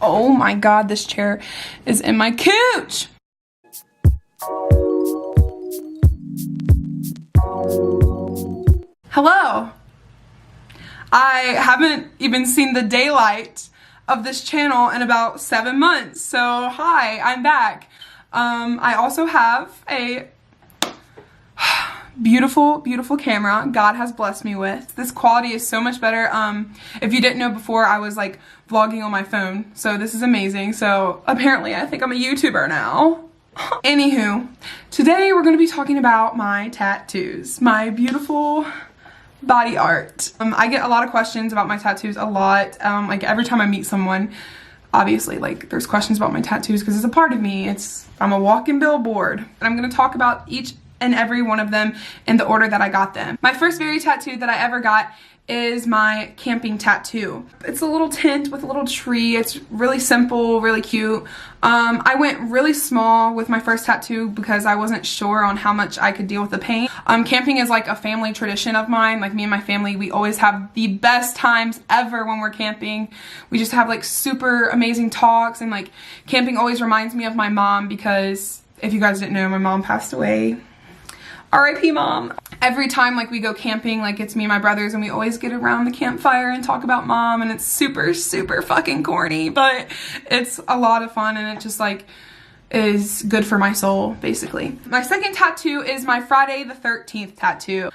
Oh my God, this chair is in my cooch. Hello. I haven't even seen the daylight of this channel in about 7 months. So hi, I'm back. I also have a beautiful camera God has blessed me with. This quality is so much better. If you didn't know before, I was like vlogging on my phone, so this is amazing. So apparently I think I'm a YouTuber now. Anywho, today we're going to be talking about my tattoos, my beautiful body art. I get a lot of questions about my tattoos a lot. Like every time I meet someone, obviously like there's questions about my tattoos because it's a part of me. I'm a walking billboard, and I'm going to talk about each and every one of them in the order that I got them. My first very tattoo that I ever got is my camping tattoo. It's a little tent with a little tree. It's really simple, really cute. I went really small with my first tattoo because I wasn't sure on how much I could deal with the pain. Camping is like a family tradition of mine. Like me and my family, we always have the best times ever when we're camping. We just have like super amazing talks, and like camping always reminds me of my mom because if you guys didn't know, my mom passed away. R.I.P. Mom. Every time like we go camping, like it's me and my brothers, and we always get around the campfire and talk about mom, and it's super fucking corny, but it's a lot of fun, and it just like is good for my soul, basically. My second tattoo is my Friday the 13th tattoo.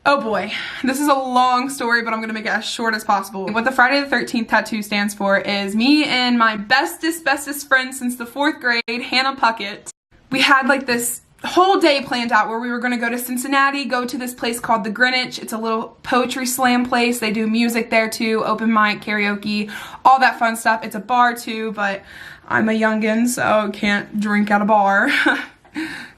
Oh boy, this is a long story, but I'm gonna make it as short as possible. What the Friday the 13th tattoo stands for is me and my bestest friend since the 4th grade, Hannah Puckett. We had like this whole day planned out where we were going to go to Cincinnati, go to this place called the Greenwich. It's a little poetry slam place. They do music there too, open mic, karaoke, all that fun stuff. It's a bar too, but I'm a youngin', so can't drink at a bar.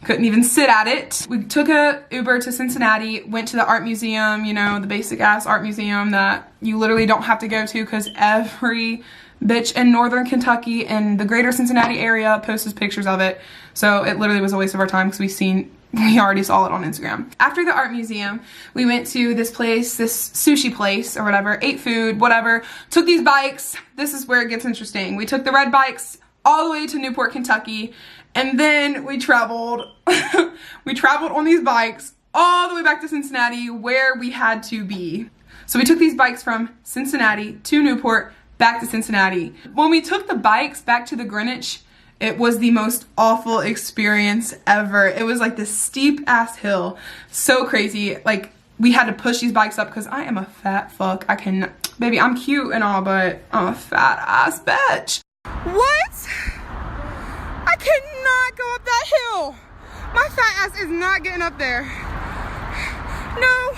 Couldn't even sit at it. We took a Uber to Cincinnati, went to the art museum, you know, the basic ass art museum that you literally don't have to go to because every bitch in northern Kentucky and the greater Cincinnati area posts pictures of it. So it literally was a waste of our time because we already saw it on Instagram. After the art museum, we went to this place, this sushi place or whatever, ate food, whatever, took these bikes. This is where it gets interesting. We took the red bikes all the way to Newport, Kentucky, and then we traveled, on these bikes all the way back to Cincinnati where we had to be. So we took these bikes from Cincinnati to Newport, back to Cincinnati. When we took the bikes back to the Greenwich, it was the most awful experience ever. It was like this steep ass hill. So crazy. Like we had to push these bikes up because I am a fat fuck. Baby, I'm cute and all, but I'm a fat ass bitch. What? I cannot go up that hill. My fat ass is not getting up there. No.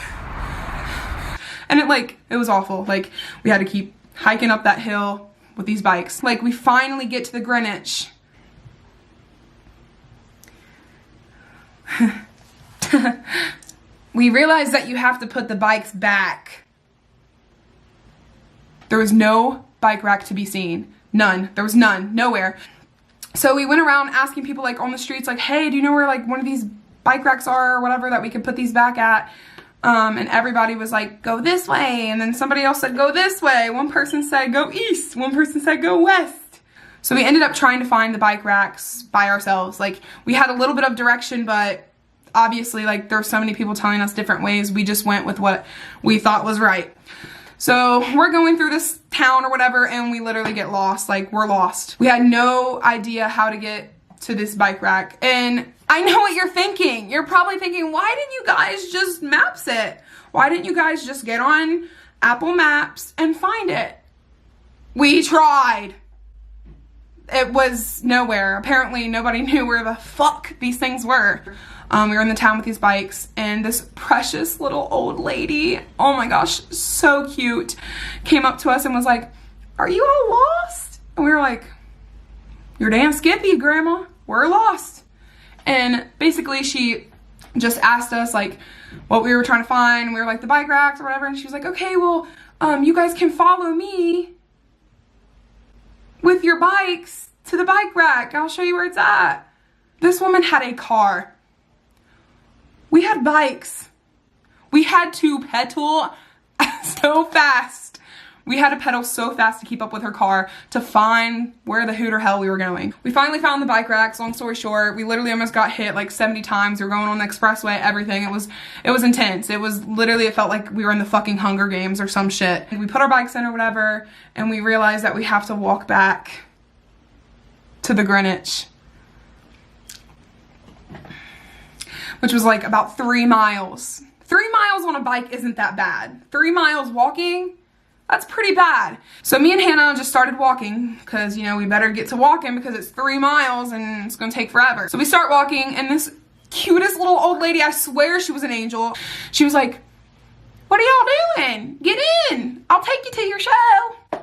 And it was awful. Like we had to keep hiking up that hill with these bikes. Like we finally get to the Greenwich. We realized that you have to put the bikes back. There was no bike rack to be seen. None. There was none. Nowhere. So we went around asking people like on the streets like, hey, do you know where like one of these bike racks are or whatever that we could put these back at? And everybody was like, go this way. And then somebody else said, go this way. One person said, go east. One person said, go west. So we ended up trying to find the bike racks by ourselves. Like we had a little bit of direction, but obviously like there were so many people telling us different ways. We just went with what we thought was right. So we're going through this town or whatever, and we literally get lost. Like we're lost. We had no idea how to get to this bike rack. And I know what you're thinking. You're probably thinking, why didn't you guys just maps it? Why didn't you guys just get on Apple Maps and find it? We tried. It was nowhere. Apparently nobody knew where the fuck these things were. We were in the town with these bikes, and this precious little old lady, oh my gosh, so cute, came up to us and was like, are you all lost? And we were like, you're damn skippy, Grandma. We're lost. And basically she just asked us like what we were trying to find. We were like the bike racks or whatever, and she was like, okay, well, you guys can follow me with your bikes to the bike rack. I'll show you where it's at. This woman had a car. We had bikes. We had to pedal so fast We had to pedal so fast to keep up with her car to find where the hooter hell we were going. We finally found the bike racks. Long story short, we literally almost got hit like 70 times. We were going on the expressway, everything. It was intense. It was literally, it felt like we were in the fucking Hunger Games or some shit. We put our bikes in or whatever, and we realized that we have to walk back to the Greenwich, which was like about 3 miles. 3 miles on a bike isn't that bad. 3 miles walking, that's pretty bad. So me and Hannah just started walking because, you know, we better get to walking because it's 3 miles and it's gonna take forever. So we start walking, and this cutest little old lady, I swear she was an angel. She was like, "What are y'all doing? Get in. I'll take you to your show."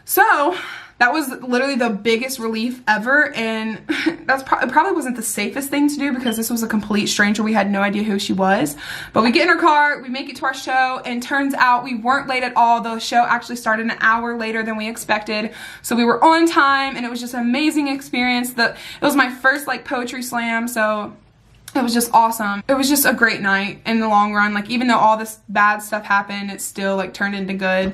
So that was literally the biggest relief ever, and it probably wasn't the safest thing to do because this was a complete stranger. We had no idea who she was. But we get in her car, we make it to our show, and turns out we weren't late at all. The show actually started an hour later than we expected. So we were on time, and it was just an amazing experience. It was my first like poetry slam, so it was just awesome. It was just a great night in the long run. Like, even though all this bad stuff happened, it still like turned into good.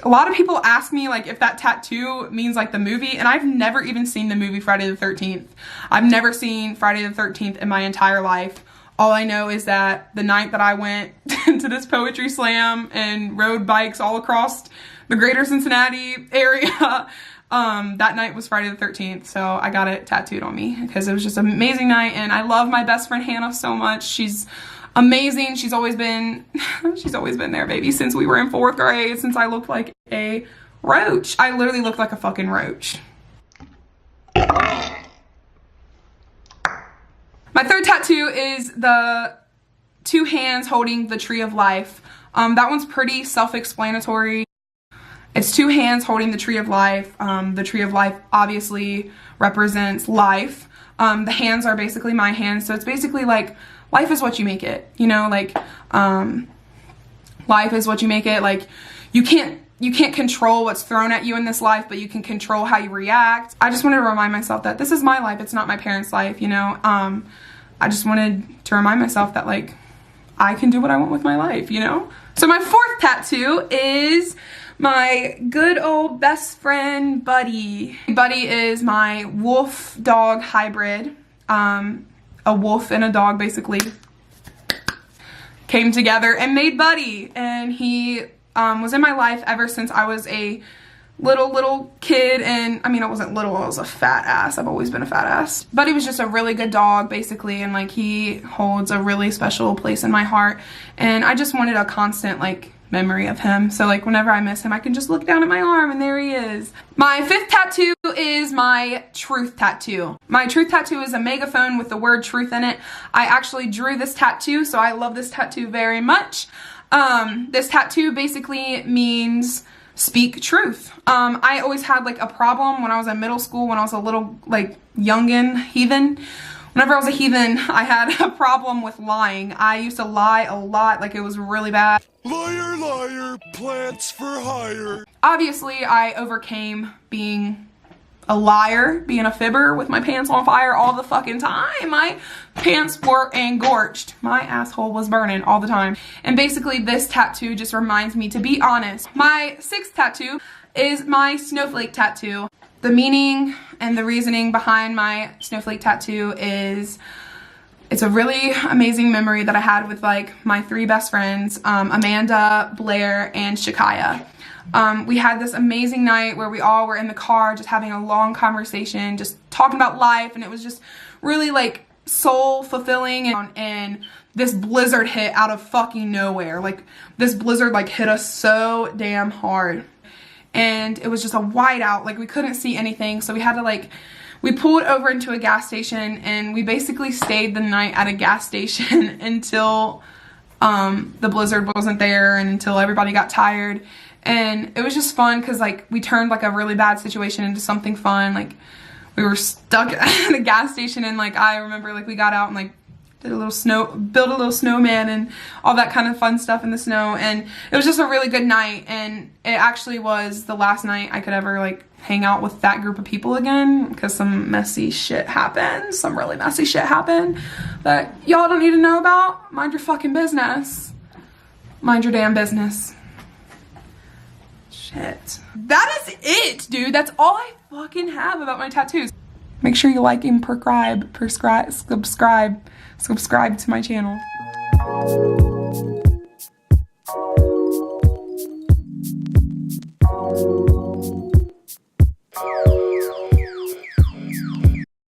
A lot of people ask me like if that tattoo means like the movie, and I've never even seen the movie Friday the 13th. I've never seen Friday the 13th in my entire life. All I know is that the night that I went to this poetry slam and rode bikes all across the greater Cincinnati area, that night was Friday the 13th. So I got it tattooed on me because it was just an amazing night, and I love my best friend Hannah so much. She's amazing. She's always been there, baby, since we were in 4th grade, since I looked like a roach. I literally looked like a fucking roach. My 3rd tattoo is the 2 hands holding the tree of life. That one's pretty self-explanatory. It's 2 hands holding the tree of life. The tree of life obviously represents life. The hands are basically my hands, so it's basically like life is what you make it, you know, like, life is what you make it. Like, you can't control what's thrown at you in this life, but you can control how you react. I just wanted to remind myself that this is my life. It's not my parents' life, you know. I just wanted to remind myself that, like, I can do what I want with my life, you know. So my 4th tattoo is my good old best friend, Buddy. Buddy is my wolf dog hybrid. A wolf and a dog basically came together and made Buddy, and he was in my life ever since I was a little kid. And I mean, I wasn't little, I was a fat ass. I've always been a fat ass. Buddy was just a really good dog basically, and like he holds a really special place in my heart, and I just wanted a constant like memory of him. So like whenever I miss him, I can just look down at my arm and there he is. My 5th tattoo is my truth tattoo. My truth tattoo is a megaphone with the word truth in it. I actually drew this tattoo, so I love this tattoo very much. This tattoo basically means speak truth. I always had like a problem when I was in middle school, when I was a little like youngin' heathen. Whenever I was a heathen, I had a problem with lying. I used to lie a lot, like it was really bad. Liar, liar, plants for hire. Obviously, I overcame being a liar, being a fibber with my pants on fire all the fucking time. My pants were engorged. My asshole was burning all the time. And basically, this tattoo just reminds me to be honest. My 6th tattoo is my snowflake tattoo. The meaning and the reasoning behind my snowflake tattoo is it's a really amazing memory that I had with like my 3 best friends, Amanda, Blair, and Shakaya. We had this amazing night where we all were in the car just having a long conversation, just talking about life, and it was just really like soul fulfilling. And this blizzard hit out of fucking nowhere. Like this blizzard like hit us so damn hard. And it was just a whiteout, like we couldn't see anything, so we had to like, we pulled over into a gas station, and we basically stayed the night at a gas station until the blizzard wasn't there and until everybody got tired. And it was just fun because like we turned like a really bad situation into something fun. Like we were stuck at a gas station, and like I remember like we got out and like did a little built a little snowman and all that kind of fun stuff in the snow, and it was just a really good night. And it actually was the last night I could ever like hang out with that group of people again, because some messy shit happened, some really messy shit happened that y'all don't need to know about. Mind your fucking business. Mind your damn business. Shit. That is it, dude. That's all I fucking have about my tattoos. Make sure you like and subscribe to my channel.